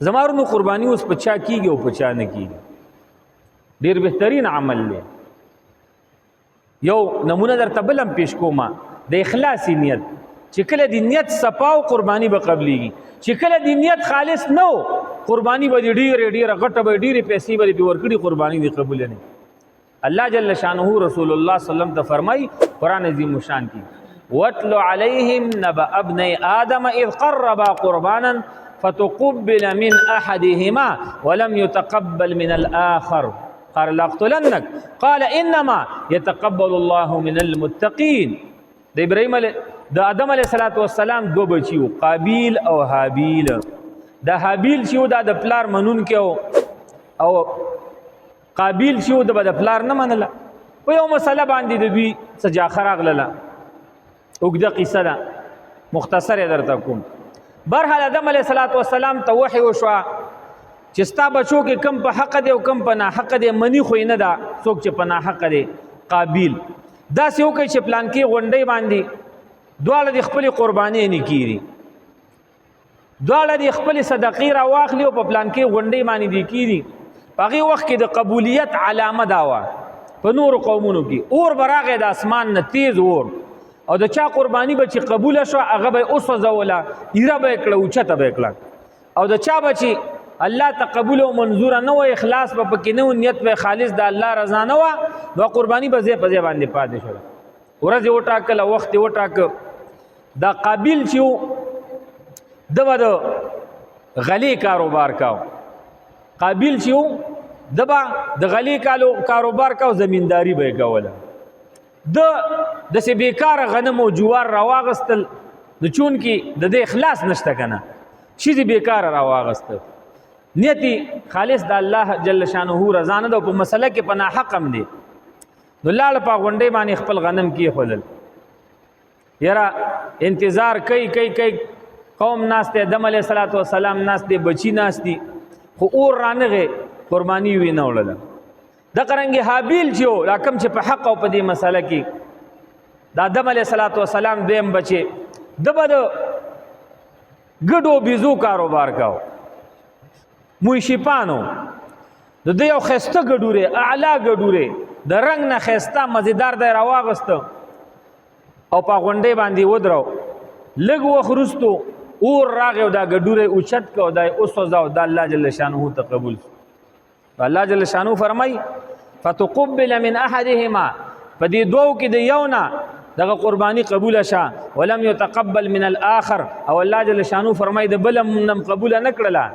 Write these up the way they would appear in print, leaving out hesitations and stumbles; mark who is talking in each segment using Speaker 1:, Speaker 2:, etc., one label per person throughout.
Speaker 1: زمارونو قرباني اوس په چا کیږي او په چا نه کیږي. ډیر بهترین عمل دی. یو نمونه درته بل هم پیش کوم د اخلاص نیت، چې کله د نیت صفاو قرباني به قبليږي، چې کله د نیت خالص نو قرباني به ډیره غټه به ډیره پیسې به ورکړي، قرباني دی قبول نه. الله جل شانه رسول الله صلی الله علیه وسلم ته فرمای قران عظیم شان کی وَاتْلُ عَلَيْهِمْ نَبَأَ ابْنَيْ آدَمَ إِذْ قَرَّبَا قُرْبَانًا فَتُقُبِّلَ مِنْ أَحَدِهِمَا وَلَمْ يُتَقَبَّلْ مِنَ الْآخَرِ قال لأقتلنك قال إنما يتقبل الله من المتقين. د ابراهيم د آدم علیه السلام دو بچیو قابیل او حابیل. د حابیل چې د پلار منون کې او قابیل چې د پلار نه منله، په یو مسله باندې د دوی سجاخه راغله. اوږده قصه ده، مختصر درته کوم. برحال آدم علیه السلام ته وحی وشوه چې ستا بچو کې کم په حق دی او کم په ناحق دی، منی خو نه ده څوک چې په ناحق دی. قابیل داسې وکړي چې پلان کې غونډۍ باندې دواړه د خپلې قربانۍ نه کیږي، دواړه د خپلې صدقې راواخلي او په پلان کې غونډۍ باندې دي کیږي. په هغې وخت کې د قبولیت علامه دا وه په نورو قومونو کې، اور به راغی د اسمان نه تیز اور، او د چا قرباني به چې قبوله شوه هغه به یې وسوځوله، ایره به یې کړه، اوچته به یې کړه. او د چا به چې الله تقبل او منظور نه و، اخلاص به پکې نه و، نیت به خالص د الله رضا نه و، نو قرباني به ځای په ځای باندې پاتې شوه. ورځ یې وټاکله، وخت یې وټاکه. دا قابیل چې و ده به د غلې کاروبار کاو. قابیل چې و ده به د غلې کاروبار کاو، زمینداری به یې کوله. ده داسې بېکاره غنم او جوار راواغستل، د چونکې د دې اخلاص نشته که نه، شي بېکاره راواغستل، نیتی خالص د الله جل شانه رضا نه ده، په مسله کې په ناحق هم دی. نو لاړه په غونډۍ باندې خپل غنم کېښودل. یاره انتظار کوي قوم ناست دی، آدم علیه السلام ناست دی، بچي ناست دي، خو اور رانغې، قرباني یې نه وړله. دغه رنګې حابیل چې و دا کوم چې په حق او په دې مسله کې د آدم علیه السلام دویم بچې، ده به د ګډو بیزو کاروبار کاو. موشیپانو د ده یو ښایسته ګډورې، اعلی ګډورې د رنګ نه ښایسته مزیدار دی راواغسته او په غونډۍ باندې ودرو. لږ وخت وروستو اور راغی او دا ګډوری اوچت که او دا یې وسوځاو. دا الله جل شانه ته قبول شو. الله جل شانه فرمای فتقبل من احدهما، په دې دوو کې د یو نه دغه قرباني قبوله شه، ولم يتقبل من الاخر، او الله جل شانه فرمای د بل هم قبوله نه کړله.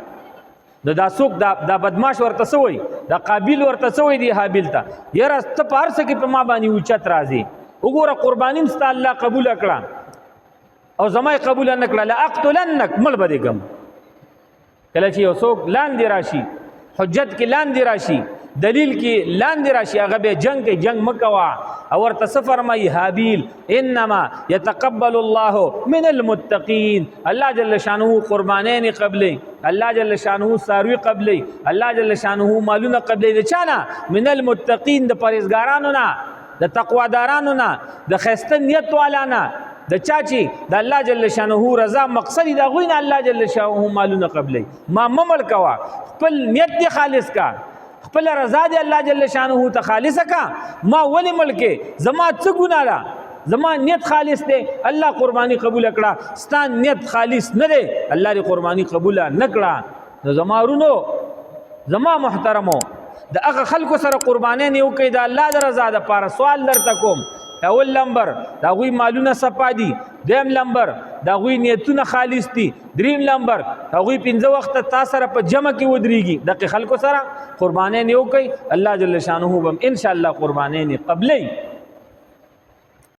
Speaker 1: دا څوک دا بدماش ورته څه وایي، دا قابیل ورته څه وایي دی حابیل ته، یاره ته په هر څه کې په ما باندې اوچت راځي، وګوره قرباني هم ستا الله قبوله کړه او زما یې قبوله نه کړه، لأقتلنک، مړ به دې کړم. کله چې یو څوک لاندې راشي، حجت کې لاندې راشي، دلیل کې لاندې راشي، هغه به جنگ کوي، جنگ مه کوه. او ورته څه فرمایي حابیل انما يتقبل الله من المتقین. الله جل شانه قربانین قبلی، الله جل شانه ساروی قبلی، الله جل شانه مالونه قبلی. د چا نه؟ من المتقین، د پرهیزګارانو نه، د تقوادارانو نه، د ښایسته نیت والا نه، د چا چې د الله جل شانه رضا مقصد د هغوی نه الله جل شانه مالونه قبلی. ما ممل کوه، خپل نیت دی خالص کا، خپل رضا دی الله جل شانه ته خالص کا. ما ولې ملکې زما څه ګناه ده، زما نیت خالص دی، الله قرباني قبول کړه. ستا نیت خالص نه دی، الله دې قرباني قبول نه کړه. نو زما ورونو، زما محترمو، د هغه خلکو سره قربانۍ نه وکړئ د الله د رضا دپاره. سوال درته کوم، اول نمبر د هغوی مالونه صفا دي، دویم نمبر د هغوی نیتونه خالص دي، دریم نمبر هغوی 5 وخته تا سره په جمع کې ودرېږي. دغه خلکو سره قربانۍ نه وکړئ، الله جل شانه به ان شاء الله قربانۍ نه قبلوي.